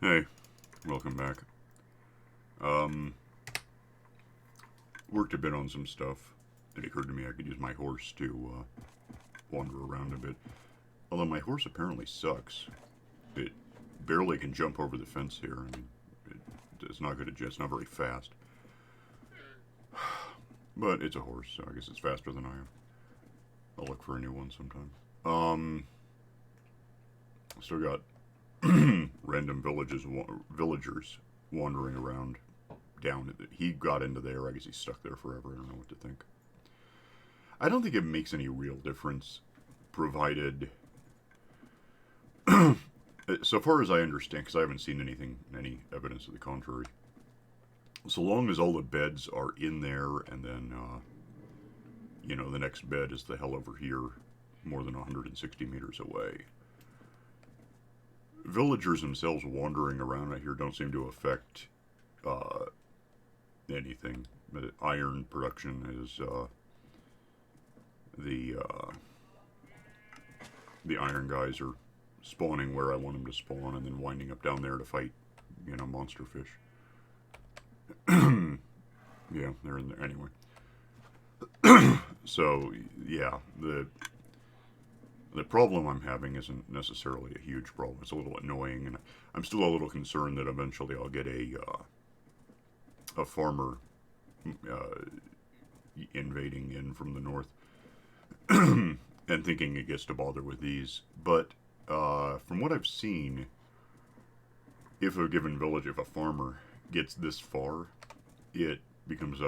Hey, welcome back. Worked a bit on some stuff. It occurred to me I could use my horse to wander around a bit. Although my horse apparently sucks. It barely can jump over the fence here. I mean, it's not good at it's not very fast. But it's a horse, so I guess it's faster than I am. I'll look for a new one sometime. Still got random villagers wandering around down. He got into there. I guess he's stuck there forever. I don't know what to think. I don't think it makes any real difference, provided, so far as I understand, because I haven't seen any evidence of the contrary. So long as all the beds are in there, and then, the next bed is the hell over here, more than 160 meters away. Villagers themselves wandering around out here don't seem to affect anything. The iron production is the iron guys are spawning where I want them to spawn, and then winding up down there to fight, monster fish. Yeah, they're in there anyway. So yeah, the problem I'm having isn't necessarily a huge problem. It's a little annoying, and I'm still a little concerned that eventually I'll get a farmer invading in from the north, and thinking it gets to bother with these. But from what I've seen, if a given village, if a farmer gets this far, it becomes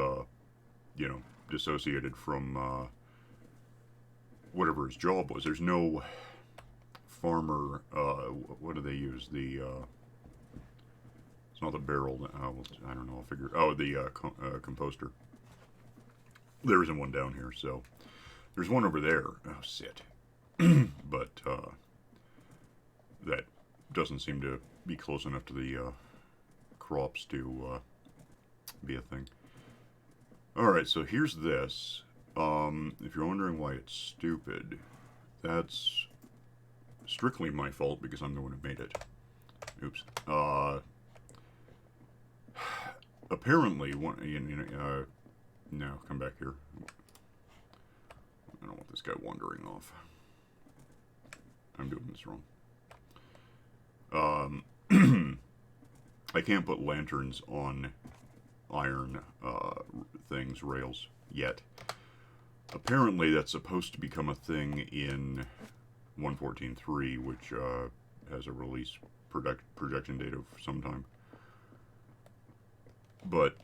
dissociated from whatever his job was. There's no farmer. What do they use? It's not the barrel. I don't know. I'll figure. Oh, the composter. There isn't one down here, so there's one over there. Oh, shit. But that doesn't seem to be close enough to the crops to be a thing. Alright, so here's this. If you're wondering why it's stupid, that's strictly my fault because I'm the one who made it. Oops. Apparently, no, come back here. I don't want this guy wandering off. I'm doing this wrong. I can't put lanterns on iron rails yet. Apparently, that's supposed to become a thing in 1.14.3, which has a release projection date of some time. But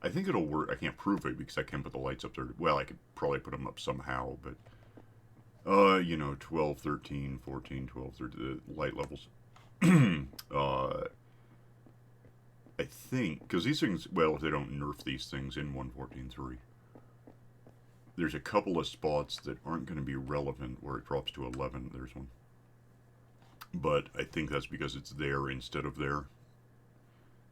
I think it'll work. I can't prove it because I can't put the lights up there. Well, I could probably put them up somehow, but 12, 13, 14, 12, 13, the light levels. I think, because these things, well, if they don't nerf these things in 1.14.3, there's a couple of spots that aren't going to be relevant where it drops to 11. There's one. But I think that's because it's there instead of there.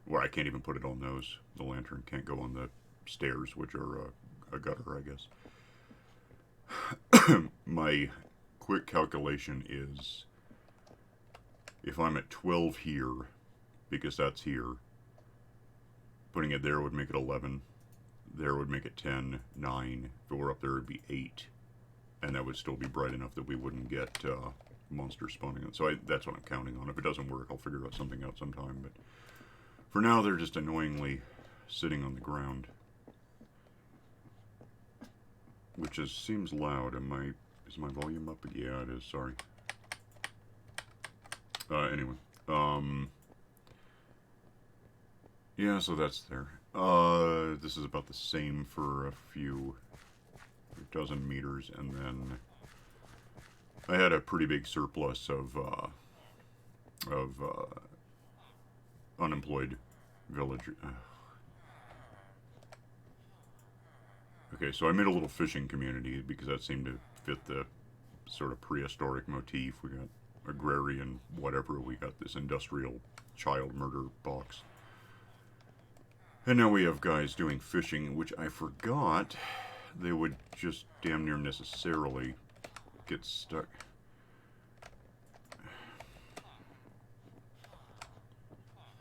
Well, I can't even put it on those. The lantern can't go on the stairs, which are a gutter, I guess. My quick calculation is if I'm at 12 here, because that's here, putting it there would make it 11. There would make it 10, 9. If it were up there, it would be 8. And that would still be bright enough that we wouldn't get monsters spawning. So that's what I'm counting on. If it doesn't work, I'll figure out something out sometime. But for now, they're just annoyingly sitting on the ground. Which seems loud. Is my volume up? Yeah, it is. Sorry. Anyway. Yeah, so that's there. This is about the same for a dozen meters, and then I had a pretty big surplus of unemployed villagers. Okay, so I made a little fishing community because that seemed to fit the sort of prehistoric motif. We got agrarian whatever. We got this industrial child murder box. And now we have guys doing fishing, which I forgot they would just damn near necessarily get stuck.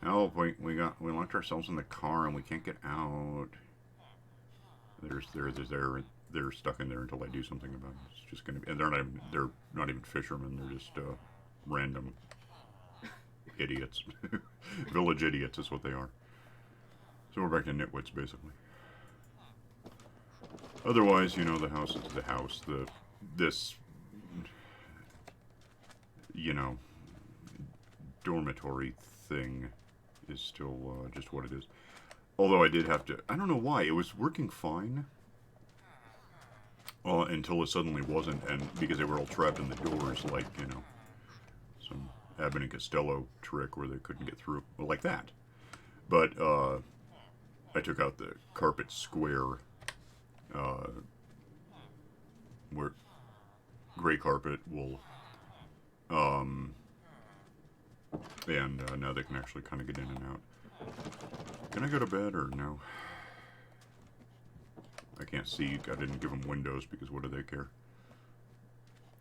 Help! We locked ourselves in the car and we can't get out. They're stuck in there until I do something about it. It's just gonna be, and they're not even fishermen. They're just random idiots. Village idiots is what they are. So we're back to nitwits basically. Otherwise, you know, the house is the house. This, you know, dormitory thing is still just what it is. Although I did have to, I don't know why, it was working fine. Until it suddenly wasn't, and because they were all trapped in the doors, like, you know, some Abbott and Costello trick where they couldn't get through. Well, like that. But, I took out the carpet square, where gray carpet will, and now they can actually kind of get in and out. Can I go to bed or no? I can't see. I didn't give them windows because what do they care?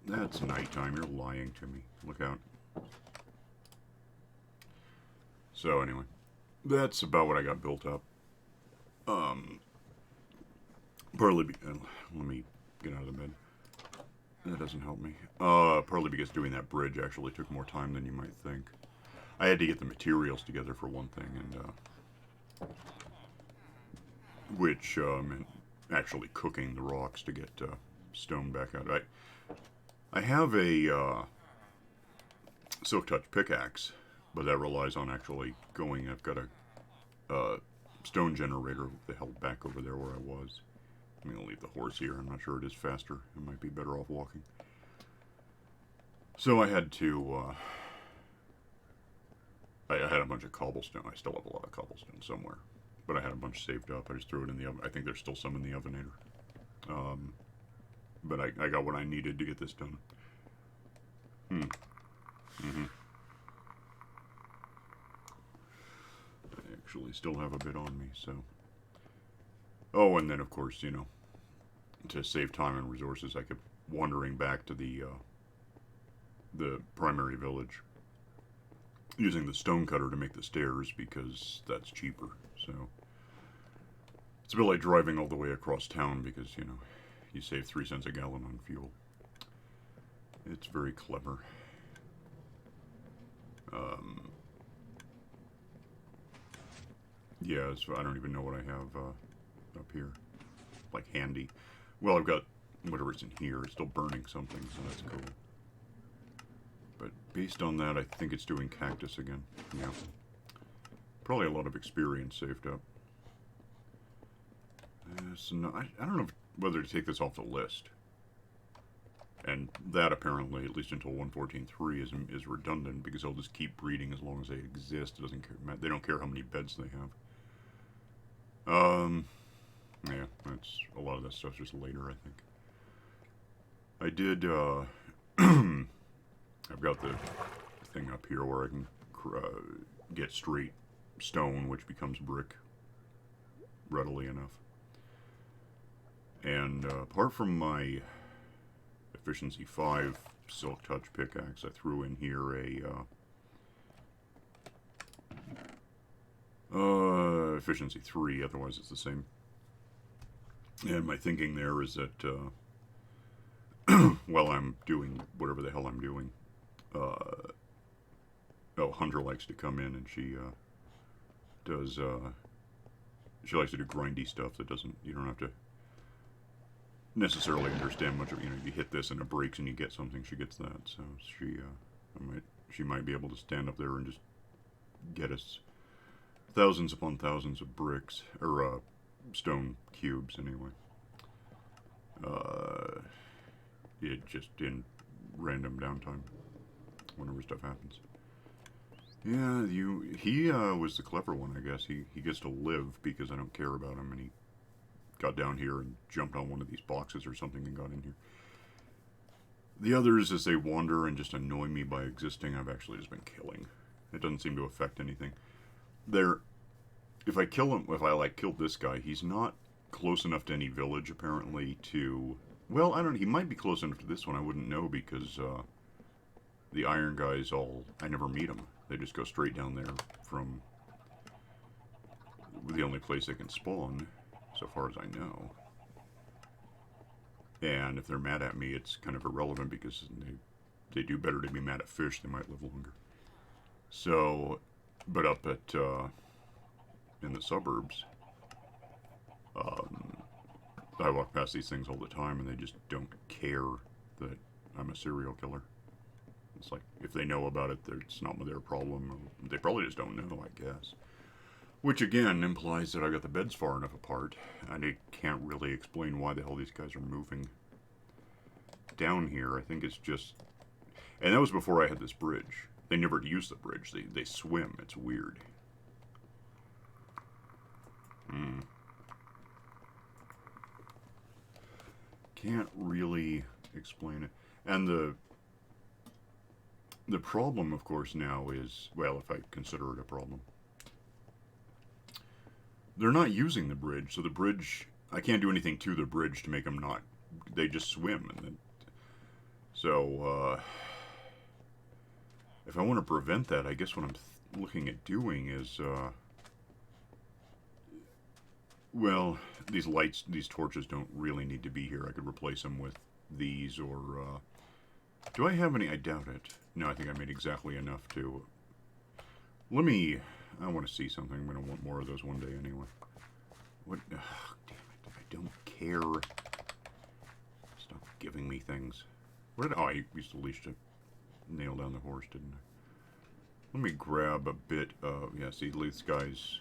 That's nighttime. You're lying to me. Look out. So anyway, that's about what I got built up. Partly let me get out of the bed. That doesn't help me. Partly because doing that bridge actually took more time than you might think. I had to get the materials together for one thing, and which meant actually cooking the rocks to get stone back out. I have a silk touch pickaxe, but that relies on actually going. I've got a stone generator that held back over there where I was. I'm going to leave the horse here. I'm not sure it is faster. I might be better off walking. So I had to, I had a bunch of cobblestone. I still have a lot of cobblestone somewhere. But I had a bunch saved up. I just threw it in the oven. I think there's still some in the ovenator. But I got what I needed to get this done. I actually still have a bit on me, so... Oh, and then, of course, you know, to save time and resources, I kept wandering back to the primary village, using the stone cutter to make the stairs, because that's cheaper, so... It's a bit like driving all the way across town, because, you know, you save 3 cents a gallon on fuel. It's very clever. Yeah, so I don't even know what I have, up here. Like, handy. Well, I've got whatever's in here. It's still burning something, so that's cool. But based on that, I think it's doing cactus again. Yeah. Probably a lot of experience saved up. So no, I don't know whether to take this off the list. And that apparently, at least until 1.14.3, is redundant because they'll just keep breeding as long as they exist. It doesn't care. They don't care how many beds they have. Yeah, that's a lot of that stuff's just later, I think. I did. I've got the thing up here where I can get straight stone, which becomes brick readily enough. And apart from my efficiency 5 silk touch pickaxe, I threw in here a efficiency 3, otherwise it's the same. And my thinking there is that while I'm doing whatever the hell I'm doing, Hunter likes to come in and she does she likes to do grindy stuff that doesn't, you don't have to necessarily understand much of, you know, you hit this and it breaks and you get something, she gets that. So she might be able to stand up there and just get us thousands upon thousands of bricks, or stone cubes anyway. It just in random downtime, whenever stuff happens. Yeah, he was the clever one, I guess. He gets to live because I don't care about him, and he got down here and jumped on one of these boxes or something and got in here. The others, as they wander and just annoy me by existing, I've actually just been killing. It doesn't seem to affect anything. If I kill him, if I like killed this guy, he's not close enough to any village apparently to, well, I don't know, he might be close enough to this one, I wouldn't know, because the iron guys I never meet them. They just go straight down there from the only place they can spawn, so far as I know. And if they're mad at me, it's kind of irrelevant because they do better to be mad at fish. They might live longer. So, but up at in the suburbs, I walk past these things all the time, and they just don't care that I'm a serial killer. It's like, if they know about it, it's not their problem. They probably just don't know, I guess. Which, again, implies that I got the beds far enough apart, and I can't really explain why the hell these guys are moving down here. I think it's just... And that was before I had this bridge. They never use the bridge. They swim. It's weird. Can't really explain it. And the problem, of course, now is, well, if I consider it a problem, they're not using the bridge. So the bridge, I can't do anything to the bridge to make them not. They just swim, and then, so if I want to prevent that, I guess what I'm looking at doing is, well, these lights, these torches don't really need to be here. I could replace them with these, or do I have any? I doubt it. No, I think I made exactly enough to. Let me. I want to see something. I'm going to want more of those one day anyway. What? Damn it! I don't care. Stop giving me things. Where did? Oh, I used to leash to nail down the horse, didn't I? Let me grab a bit of. Yeah, see, these guys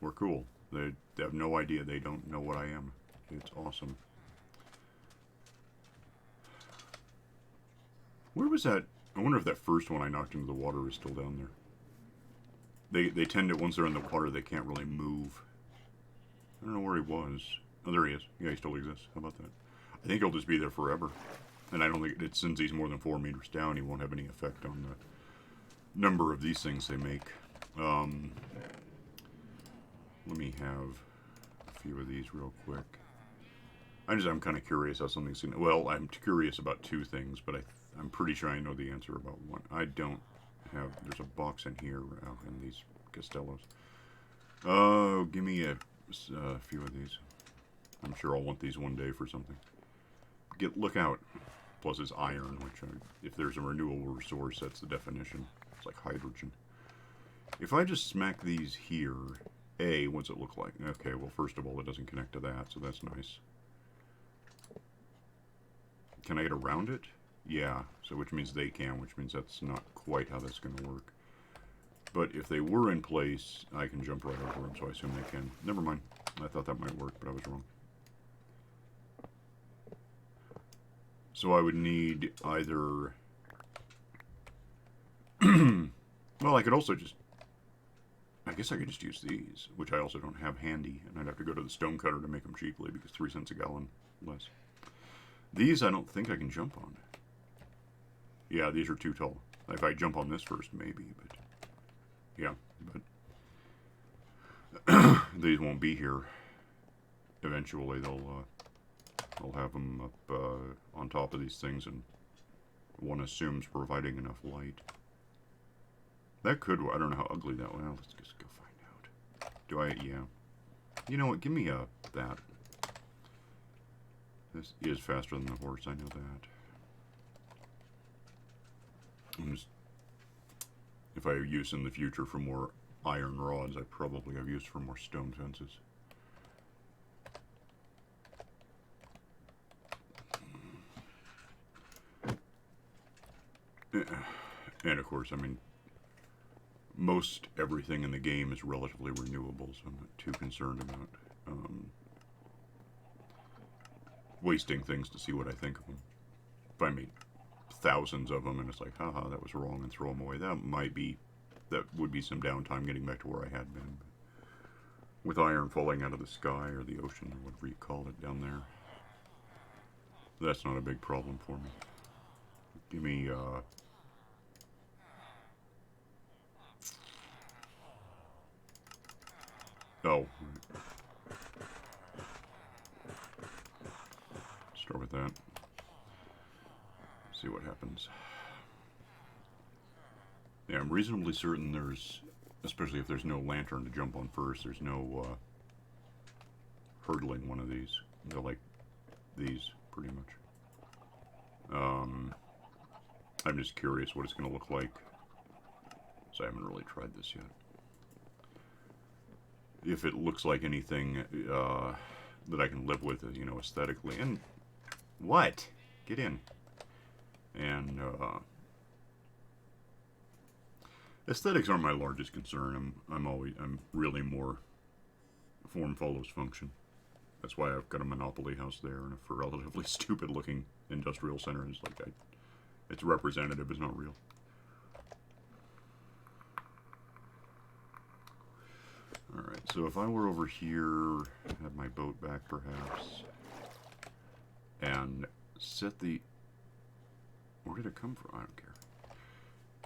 were cool. They have no idea. They don't know what I am. It's awesome. Where was that? I wonder if that first one I knocked into the water is still down there. They tend to, once they're in the water, they can't really move. I don't know where he was. Oh, there he is. Yeah, he still exists. How about that? I think he'll just be there forever. And I don't think, since he's more than 4 meters down, he won't have any effect on the number of these things they make. Let me have a few of these real quick. I'm kind of curious how something's going to... Well, I'm curious about 2 things, but I'm pretty sure I know the answer about one. I don't have... There's a box in here in these Castellos. Oh, give me a few of these. I'm sure I'll want these one day for something. Look out. Plus it's iron, which if there's a renewable resource, that's the definition. It's like hydrogen. If I just smack these here... what's it look like? Okay, well, first of all, it doesn't connect to that, so that's nice. Can I get around it? Yeah, so which means they can, which means that's not quite how that's going to work. But if they were in place, I can jump right over them, so I assume they can. Never mind. I thought that might work, but I was wrong. So I would need either... Well, I could also just... I guess I could just use these, which I also don't have handy, and I'd have to go to the stone cutter to make them cheaply, because 3 cents a gallon less. These I don't think I can jump on. Yeah, these are too tall. If I jump on this first, maybe, but... Yeah, but... these won't be here. Eventually, I'll have them up on top of these things, and one assumes providing enough light. That could... I don't know how ugly that was. Well, let's just go find out. Do I... Yeah. You know what? Give me that. This is faster than the horse. I know that. If I have use in the future for more iron rods, I probably have use for more stone fences. And of course, I mean, most everything in the game is relatively renewable, so I'm not too concerned about wasting things to see what I think of them. If I made thousands of them and it's like, haha, that was wrong, and throw them away, that would be some downtime getting back to where I had been. But with iron falling out of the sky or the ocean or whatever you call it down there, that's not a big problem for me. Give me oh, start with that. See what happens. Yeah, I'm reasonably certain there's Especially if there's no lantern to jump on first. There's no hurdling one of these. They're like these, pretty much. I'm just curious what it's going to look like. So I haven't really tried this yet. If it looks like anything that I can live with, you know, aesthetically. And what? Get in. And aesthetics aren't my largest concern. I'm really more form follows function. That's why I've got a Monopoly house there, and a relatively stupid looking industrial center is like it's representative, it's not real. Alright, so if I were over here, have my boat back perhaps, and set the... Where did it come from? I don't care.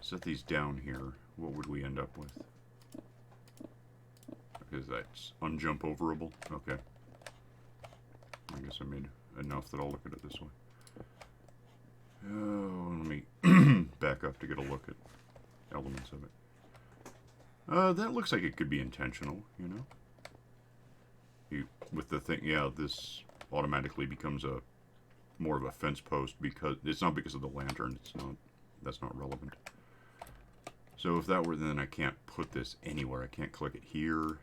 Set these down here, what would we end up with? Because that's unjump overable? Okay. I guess I made enough that I'll look at it this way. Oh, let me back up to get a look at elements of it. That looks like it could be intentional, you know? With the thing, yeah, this automatically becomes more of a fence post because it's not because of the lantern. It's not. That's not relevant. So if that were, then I can't put this anywhere. I can't click it here.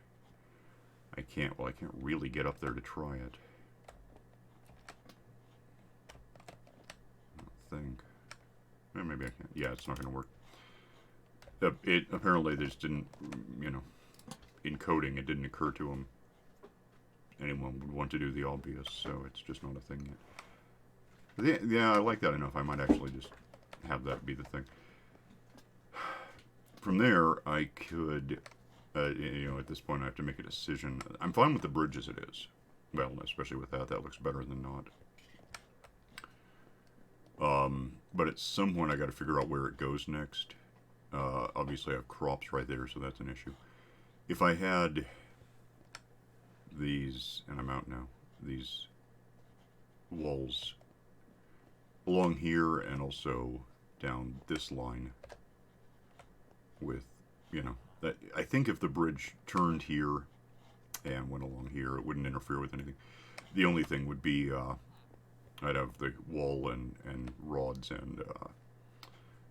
I can't really get up there to try it. I don't think. Maybe I can't. Yeah, it's not going to work. It apparently they just didn't, you know, in coding it didn't occur to them anyone would want to do the obvious, so it's just not a thing yet. Yeah, I like that enough. I might actually just have that be the thing. From there, I could, you know, at this point I have to make a decision. I'm fine with the bridge as it is. Well, especially with that looks better than not. But at some point I got to figure out where it goes next. Obviously I have crops right there, so that's an issue. If I had these, and I'm out now, these walls along here and also down this line with, you know, that I think if the bridge turned here and went along here, it wouldn't interfere with anything. The only thing would be I'd have the wall and rods and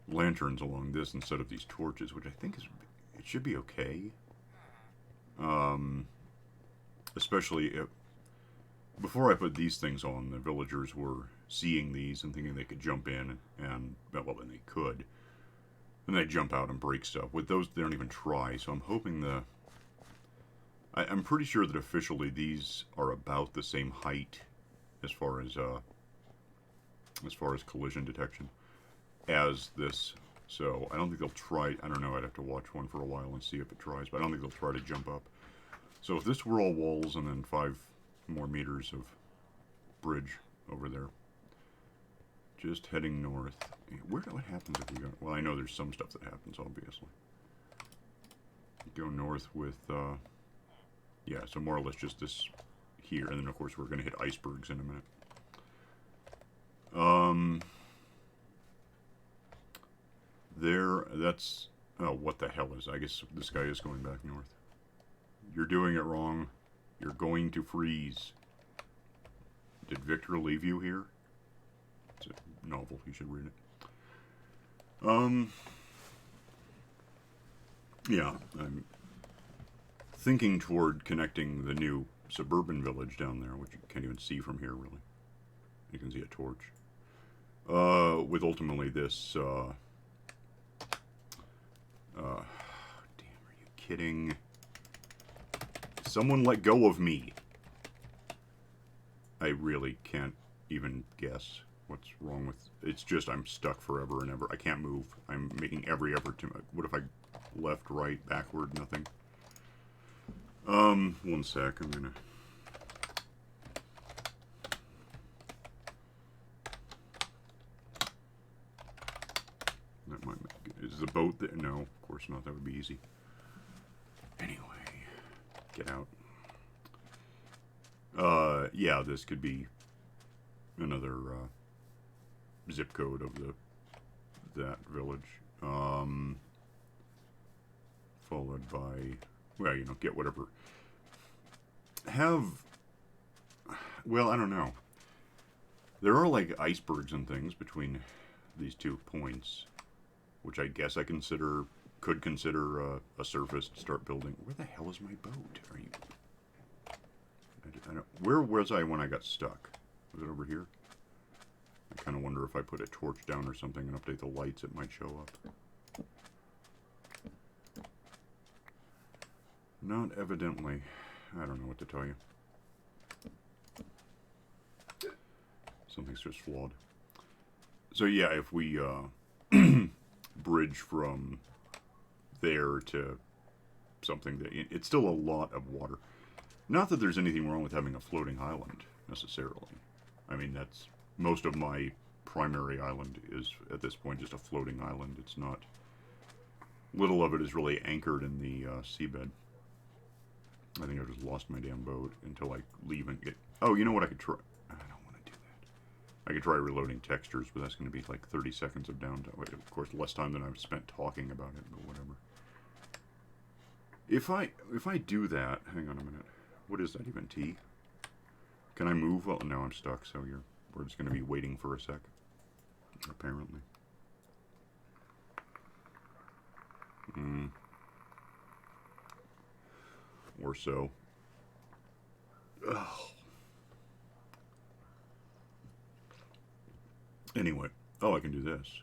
lanterns along this instead of these torches, which I think it should be okay. Especially if before I put these things on, the villagers were seeing these and thinking they could jump in, and well, then they could. And they jump out and break stuff. With those, they don't even try. So I'm hoping I'm pretty sure that officially these are about the same height as far as collision detection as this. So I don't think they'll try. I don't know. I'd have to watch one for a while and see if it tries. But I don't think they'll try to jump up. So if this were all walls and then 5 more meters of bridge over there, just heading north. What happens if we go? Well, I know there's some stuff that happens, obviously. Go north with, yeah, so more or less just this here, and then of course we're going to hit icebergs in a minute. That's, oh, what the hell is, I guess this guy is going back north. You're doing it wrong. You're going to freeze. Did Victor leave you here? It's a novel, you should read it. Yeah, I'm thinking toward connecting the new suburban village down there, which you can't even see from here, really. You can see a torch. With ultimately this, damn, are you kidding? Someone let go of me. I really can't even guess what's wrong with... It's just I'm stuck forever and ever. I can't move. I'm making every effort to... What if I left, right, backward, nothing? 1 sec. I'm gonna... That might make... Is the boat there? No, of course not. That would be easy. Anyway, get out. Yeah, this could be another zip code of that village. followed by, well, you know, get whatever. Have, well, I don't know. There are like icebergs and things between these 2 points, which I guess I could consider a surface to start building. Where the hell is my boat? Are you? I don't. Where was I when I got stuck? Was it over here? I kind of wonder if I put a torch down or something and update the lights, it might show up. Not evidently. I don't know what to tell you. Something's just flawed. So yeah, if we bridge from there to something that it's still a lot of water. Not that there's anything wrong with having a floating island necessarily. I mean, that's most of my primary island is at this point just a floating island. It's not. Little of it is really anchored in the seabed. I think I just lost my damn boat until I leave and get. Oh, you know what I could try? I don't want to do that. I could try reloading textures, but that's going to be like 30 seconds of downtime. Of course, less time than I've spent talking about it, but whatever. If I do that, hang on a minute. What is that even? T? Can I move? Well, no, I'm stuck. So we're just going to be waiting for a sec. Apparently. Or so. Ugh. Anyway. Oh, I can do this.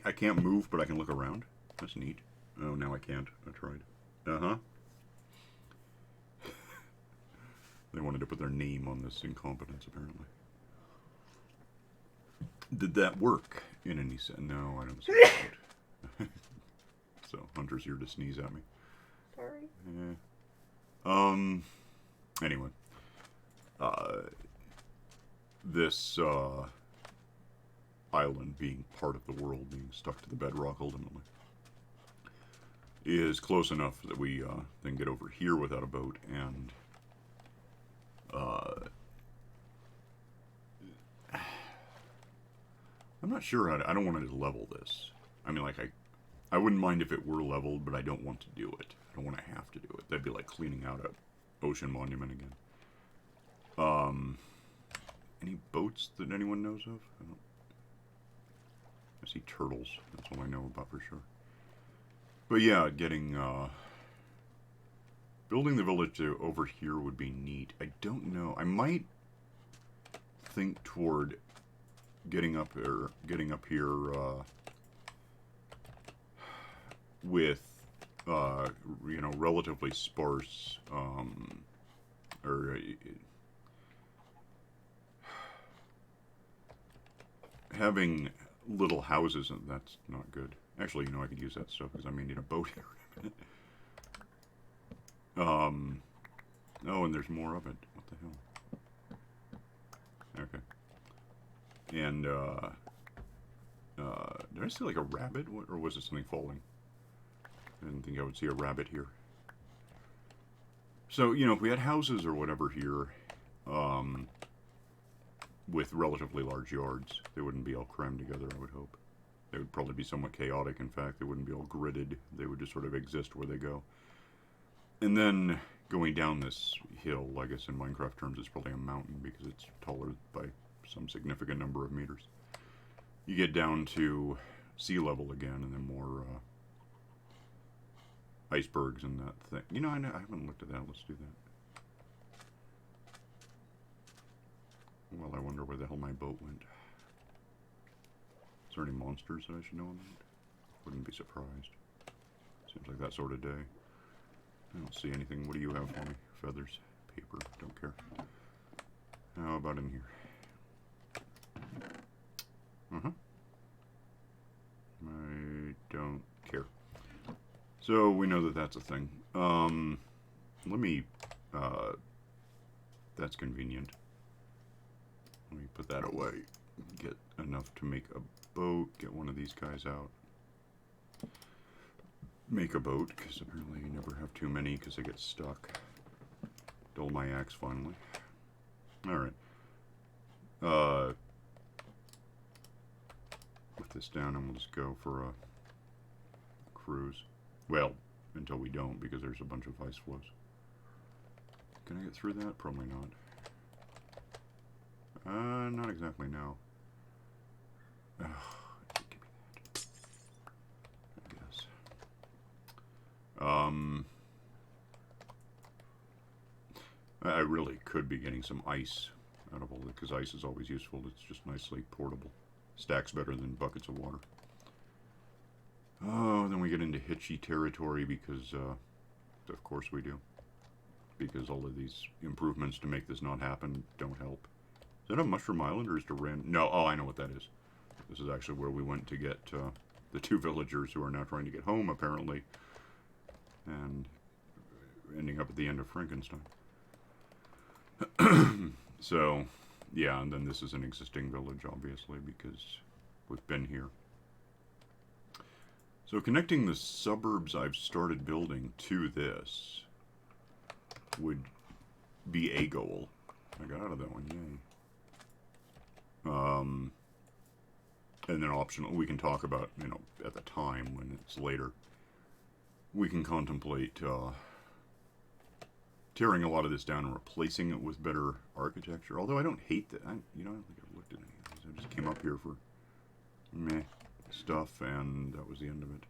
I can't move, but I can look around. That's neat. Oh, now I can't. I tried. Uh-huh. They wanted to put their name on this incompetence, apparently. Did that work in any sense? No, I don't see it. So, Hunter's here to sneeze at me. Sorry. Anyway. This, island being part of the world, being stuck to the bedrock ultimately, is close enough that we, then get over here without a boat, and, I'm not sure how to, I don't want to level this. I mean, like, I wouldn't mind if it were leveled, but I don't want to do it. I don't want to have to do it. That'd be like cleaning out a ocean monument again. Any boats that anyone knows of? I see turtles. That's all I know about for sure. But yeah, building the village over here would be neat. I don't know. I might think toward getting up here with you know, relatively sparse having little houses, and that's not good. Actually, you know, I could use that stuff because I may need a boat here in a minute. Oh, and there's more of it. What the hell? Okay. And did I see like a rabbit, or was it something falling? I didn't think I would see a rabbit here. So, you know, if we had houses or whatever here, with relatively large yards, they wouldn't be all crammed together, I would hope. They would probably be somewhat chaotic, in fact. They wouldn't be all gridded. They would just sort of exist where they go. And then going down this hill, I guess in Minecraft terms, it's probably a mountain because it's taller by some significant number of meters. You get down to sea level again, and then more icebergs and that thing. You know, I haven't looked at that. Let's do that. Well, I wonder where the hell my boat went. Is there any monsters that I should know about? Wouldn't be surprised. Seems like that sort of day. I don't see anything. What do you have for me? Feathers, paper, don't care. How about in here? I don't care. So we know that that's a thing. Let me, that's convenient. Let me put that away. Get enough to make a boat. Get one of these guys out. Make a boat, because apparently you never have too many because they get stuck. Dull my axe finally. Alright. Put this down and we'll just go for a cruise. Well, until we don't, because there's a bunch of ice floes. Can I get through that? Probably not. Not exactly now. Give me that. I guess. I really could be getting some ice out of all this, because ice is always useful. It's just nicely portable. Stacks better than buckets of water. Oh, then we get into hitchy territory because, of course we do. Because all of these improvements to make this not happen don't help. Is that a Mushroom Island or is it a random? No, oh, I know what that is. This is actually where we went to get the two villagers who are now trying to get home, apparently. And ending up at the end of Frankenstein. So, yeah, and then this is an existing village, obviously, because we've been here. So connecting the suburbs I've started building to this would be a goal. I got out of that one, yay. And then optional, we can talk about, you know, at the time when it's later, we can contemplate tearing a lot of this down and replacing it with better architecture. Although I don't hate that. I don't think I've looked at any of these. I just came up here for meh stuff, and that was the end of it.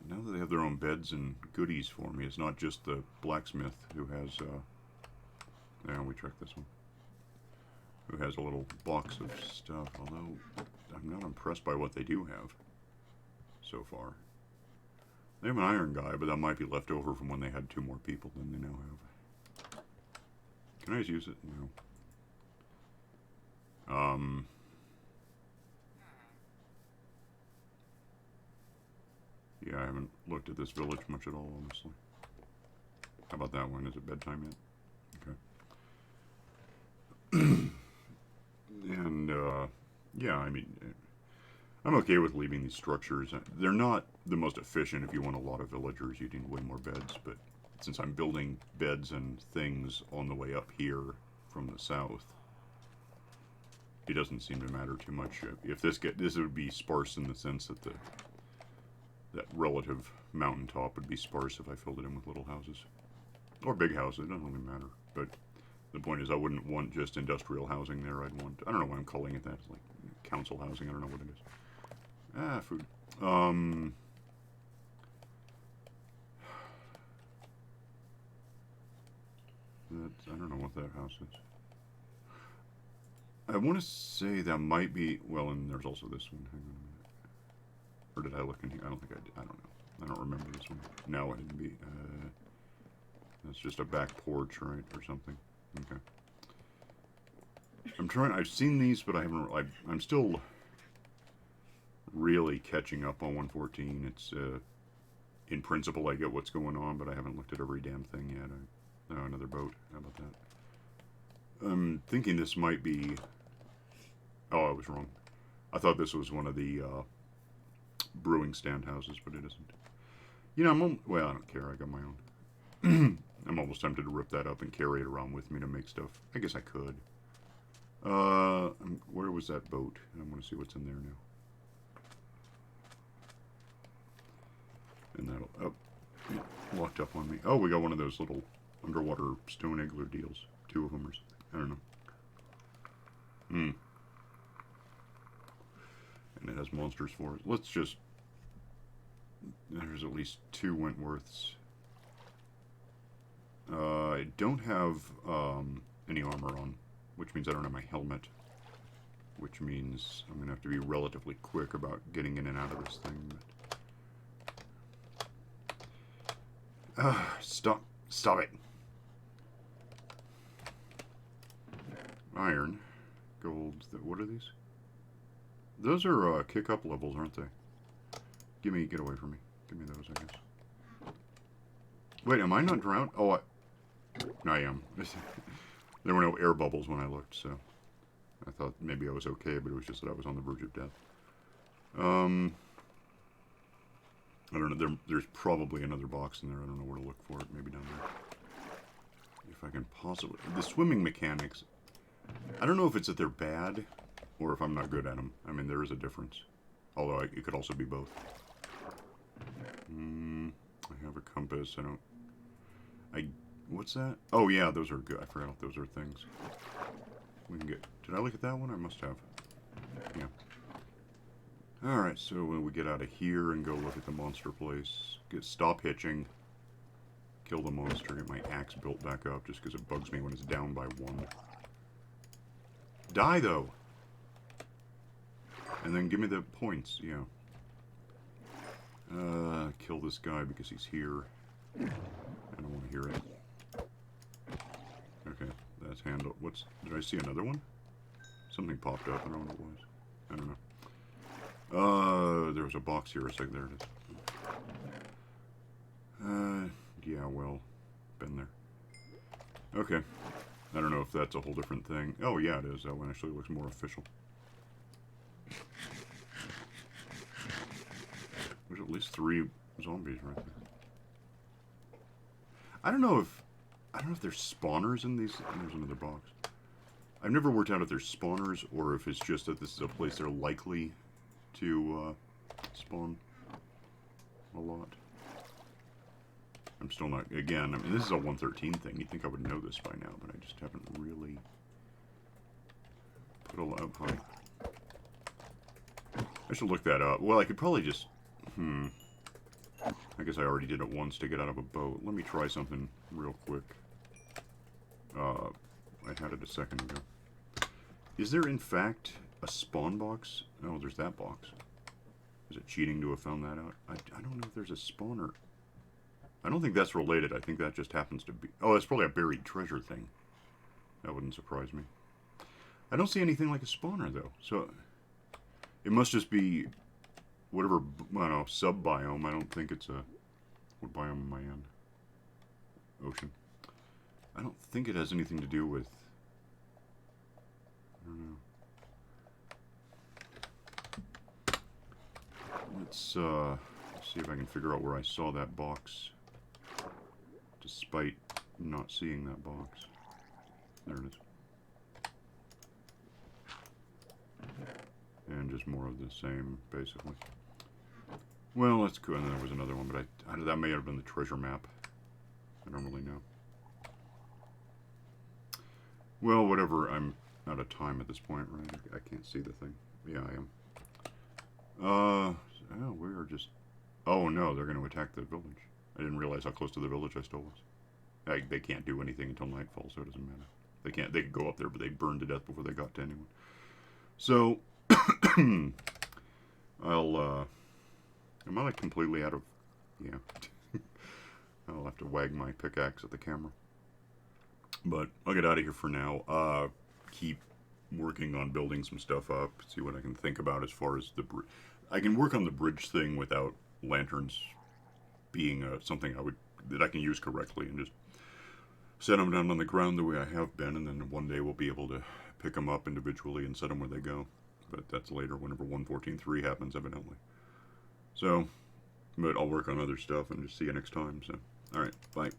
Now that they have their own beds and goodies for me, it's not just the blacksmith who has, yeah, we checked this one, who has a little box of stuff, although I'm not impressed by what they do have so far. They have an iron guy, but that might be left over from when they had 2 more people than they now have. Can I just use it? No. Yeah, I haven't looked at this village much at all, honestly. How about that one? Is it bedtime yet? Okay. And, yeah, I mean, I'm okay with leaving these structures. They're not the most efficient. If you want a lot of villagers, you need way more beds, but since I'm building beds and things on the way up here from the south, it doesn't seem to matter too much. If this would be sparse in the sense that that relative mountaintop would be sparse if I filled it in with little houses. Or big houses, it doesn't really matter. But the point is I wouldn't want just industrial housing there. I'd want, I don't know why I'm calling it that. It's like council housing, I don't know what it is. Ah, food. I don't know what that house is. I want to say that might be, well, and there's also this one. Hang on a minute. Or did I look in here? I don't think I did. I don't know. I don't remember this one. No, it didn't be. That's just a back porch, right? Or something. Okay. I'm trying, I've seen these, but I haven't, I'm still really catching up on 114. It's, in principle, I get what's going on, but I haven't looked at every damn thing yet. Oh, another boat. How about that? I'm thinking this might be, oh, I was wrong. I thought this was one of the, brewing stand houses, but it isn't. You know, well, I don't care. I got my own. I'm almost tempted to rip that up and carry it around with me to make stuff. I guess I could. Where was that boat? I want to see what's in there now. And that'll, oh, it locked up on me. Oh, we got one of those little underwater stone igloo deals. 2 of them or something. I don't know. And it has monsters for it. Let's just, there's at least 2 Wentworths. I don't have any armor on, which means I don't have my helmet, which means I'm going to have to be relatively quick about getting in and out of this thing. But... Stop it. Iron, gold, what are these? Those are kick-up levels, aren't they? Get away from me. Give me those, I guess. Wait, am I not drowned? Oh, I am. There were no air bubbles when I looked, so I thought maybe I was okay, but it was just that I was on the verge of death. I don't know. There's probably another box in there. I don't know where to look for it. Maybe down there. If I can possibly... The swimming mechanics... I don't know if it's that they're bad or if I'm not good at them. I mean, there is a difference. Although it could also be both. I have a compass. I don't... What's that? Oh, yeah, those are good. I forgot those are things. We can get... Did I look at that one? I must have. Yeah. Alright, so when we get out of here and go look at the monster place, stop hitching, kill the monster, get my axe built back up just because it bugs me when it's down by 1. Die, though! And then give me the points, yeah. Kill this guy because he's here. I don't want to hear it. Okay, that's handled. Did I see another one? Something popped up, I don't know what it was. I don't know. There was a box here a second. There it is. Yeah, well, been there. Okay. I don't know if that's a whole different thing. Oh, yeah, it is. That one actually looks more official. There's at least 3 zombies right there. I don't know if there's spawners in these. There's another box. I've never worked out if there's spawners or if it's just that this is a place they're likely to spawn a lot. I'm still not, again, I mean, this is a 113 thing. You'd think I would know this by now, but I just haven't really put a lot of high. I should look that up. Well, I could probably just, I guess I already did it once to get out of a boat. Let me try something real quick. I had it a second ago. Is there, in fact, a spawn box? Oh, there's that box. Is it cheating to have found that out? I don't know if there's a spawner. I don't think that's related. I think that just happens to be... Oh, that's probably a buried treasure thing. That wouldn't surprise me. I don't see anything like a spawner, though. So, it must just be whatever, I don't know, sub-biome. I don't think it's a... What biome am I in? Ocean. I don't think it has anything to do with... I don't know. Let's see if I can figure out where I saw that box. Despite not seeing that box. There it is. And just more of the same, basically. Well, that's cool. And then there was another one, but that may have been the treasure map. I don't really know. Well, whatever. I'm out of time at this point, right? I can't see the thing. Yeah, I am. Oh, we are just... Oh, no, they're going to attack the village. I didn't realize how close to the village I still was. They can't do anything until nightfall, so it doesn't matter. They could go up there, but they burned to death before they got to anyone. So, am I like completely out of... Yeah. I'll have to wag my pickaxe at the camera. But I'll get out of here for now. Keep working on building some stuff up. See what I can think about as far as the bridge. I can work on the bridge thing without lanterns being something that I can use correctly, and just set them down on the ground the way I have been, and then one day we'll be able to pick them up individually and set them where they go. But that's later, whenever 1.14.3 happens, evidently. So, but I'll work on other stuff and just see you next time. So, alright, bye.